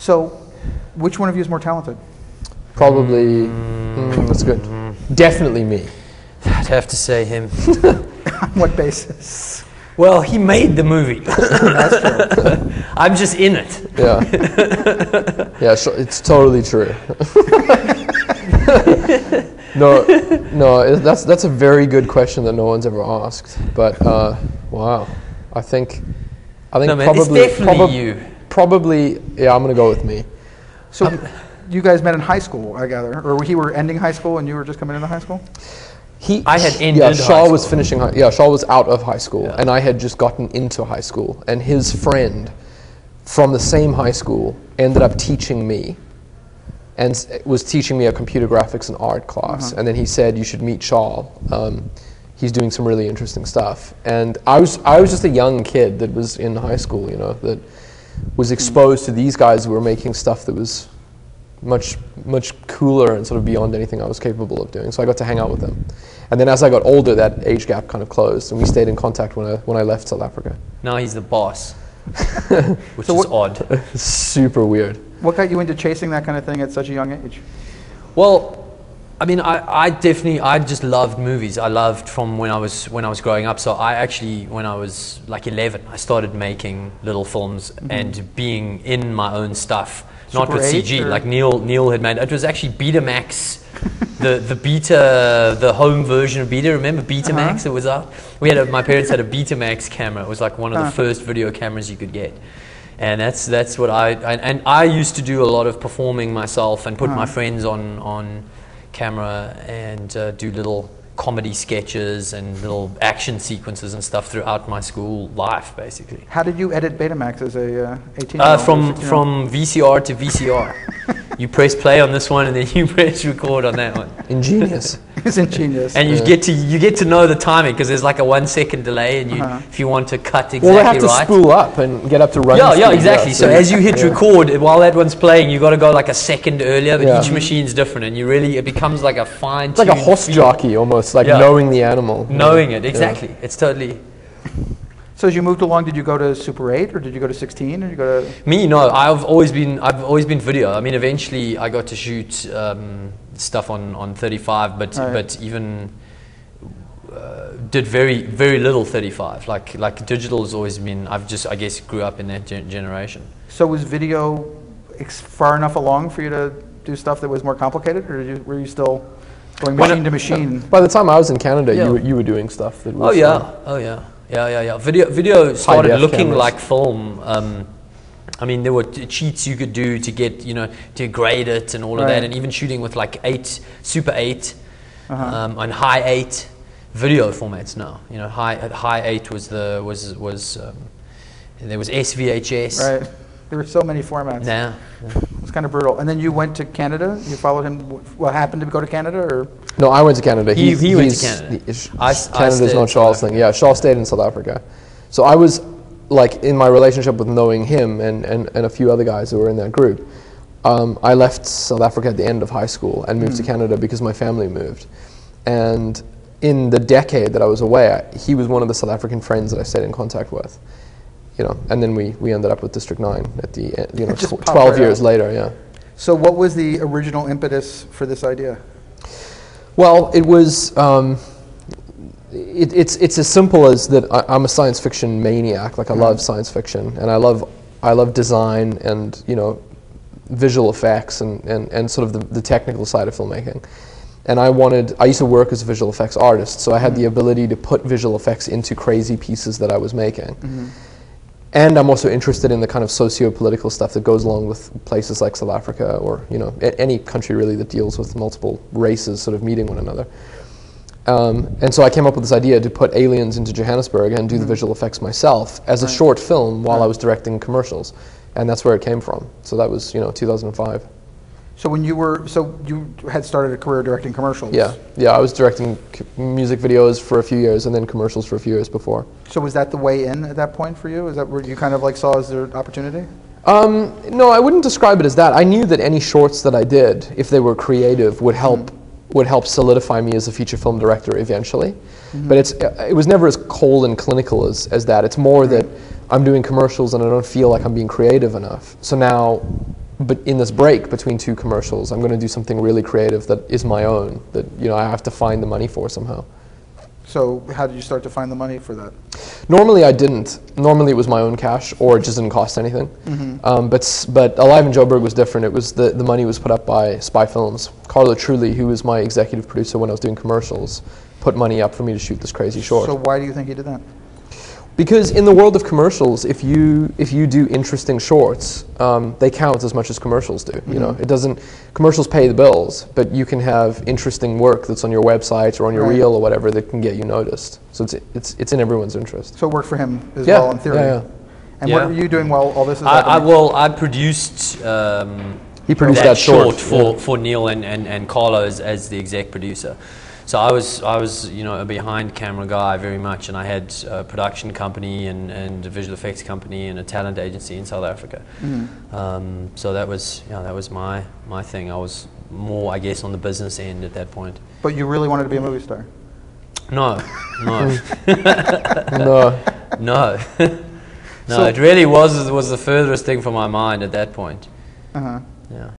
So, which one of you is more talented? Probably, that's good. Definitely me. I'd have to say him. On what basis? Well, he made the movie. That's true. I'm just in it. Yeah. Yeah, it's totally true. No, that's a very good question that no one's ever asked. But wow, I think No, man, probably it's definitely you. Probably, yeah, I'm gonna go with me. So, you guys met in high school, I gather, or he were ending high school and you were just coming into high school? I had ended yeah, high Shaw was school. finishing. Shaw was out of high school, Yeah. and I had just gotten into high school. And his friend from the same high school ended up teaching me, and was teaching me a computer graphics and art class. And then he said, "You should meet Shaw. He's doing some really interesting stuff." And I was just a young kid that was in high school, you know, that was exposed to these guys who were making stuff that was much cooler and sort of beyond anything I was capable of doing. So I got to hang out with them. And then as I got older, that age gap kind of closed, and we stayed in contact when I left South Africa. Now he's the boss, which So is odd. Super weird. What got you into chasing that kind of thing at such a young age? Well, I mean, I just loved movies. I loved from when I was growing up. So I actually, when I was like 11, I started making little films and being in my own stuff. Not Super with 8 CG, or? like Neil had made. It was actually Betamax, the home version of Beta. Remember Betamax? It was out. My parents had a Betamax camera. It was like one of the first video cameras you could get. And that's what I used to do a lot of performing myself and put my friends on camera and do little comedy sketches and little action sequences and stuff throughout my school life, basically. How did you edit Betamax as a 18-year-old? From VCR to VCR. You press play on this one and then you press record on that one. Ingenious. It's ingenious. And you get to know the timing because there's like a 1 second delay, and if you want to cut exactly Well, they have to right. spool up and get up to running Yeah, speed. exactly. So as you hit record, while that one's playing, you got to go like a second earlier. But each machine's different, and it becomes like a fine. It's like a horse jockey almost, like knowing the animal. Knowing it, exactly. Yeah. It's totally. So as you moved along, did you go to Super 8 or did you go to 16? Or did you go to Me, no. I've always been video. I mean, eventually I got to shoot stuff on 35, but even did very very little 35. Like digital has always been. I guess grew up in that generation. So was video far enough along for you to do stuff that was more complicated, or were you still going machine to machine? By the time I was in Canada, you were doing stuff that was. Oh yeah. Video started looking cameras. like film. I mean, there were cheats you could do to get, to grade it and all of that, and even shooting with like Super 8, and High 8 video formats now. High 8 was there was SVHS. Right. There were so many formats. Yeah. It was kind of brutal. And then you went to Canada. You followed him. What happened to go to Canada, or? No, I went to Canada. He went to Canada. Canada's not Shaw's thing. Yeah, Shaw stayed in South Africa. So I was like in my relationship with knowing him and a few other guys who were in that group. I left South Africa at the end of high school and moved to Canada because my family moved. And in the decade that I was away, he was one of the South African friends that I stayed in contact with. And then we ended up with District 9 at the end, 12 years later, yeah. So what was the original impetus for this idea? Well, it was, it's as simple as that I'm a science fiction maniac. Like I love science fiction, and I love design and, visual effects and sort of the technical side of filmmaking. And I used to work as a visual effects artist, so I had the ability to put visual effects into crazy pieces that I was making. And I'm also interested in the kind of socio-political stuff that goes along with places like South Africa or, any country really that deals with multiple races sort of meeting one another. And so I came up with this idea to put aliens into Johannesburg and do the visual effects myself as a short film while I was directing commercials. And that's where it came from. So that was, 2005. So you had started a career directing commercials? Yeah, I was directing music videos for a few years and then commercials for a few years before. So was that the way in at that point for you? Is that where you kind of like saw as their opportunity? No, I wouldn't describe it as that. I knew that any shorts that I did, if they were creative, would help solidify me as a feature film director eventually. But it was never as cold and clinical as that. It's more that I'm doing commercials and I don't feel like I'm being creative enough. So now but in this break between two commercials, I'm going to do something really creative that is my own, that I have to find the money for somehow. So how did you start to find the money for that? Normally I didn't. Normally it was my own cash, or it just didn't cost anything. But Alive in Joburg was different. It was the money was put up by Spy Films. Carlo Trulli, who was my executive producer when I was doing commercials, put money up for me to shoot this crazy short. So why do you think he did that? Because in the world of commercials, if you do interesting shorts, they count as much as commercials do. It doesn't. Commercials pay the bills, but you can have interesting work that's on your website or on your reel or whatever that can get you noticed. So it's in everyone's interest. So it worked for him as well in theory. Yeah. And what were you doing while all this is happening? I produced. He produced that short for Neil and Carlo as the exec producer. So I was a behind camera guy very much, and I had a production company and a visual effects company and a talent agency in South Africa. So that was my thing. I was more, I guess, on the business end at that point. But you really wanted to be a movie star? No. No. No, it really was the furthest thing from my mind at that point. Yeah.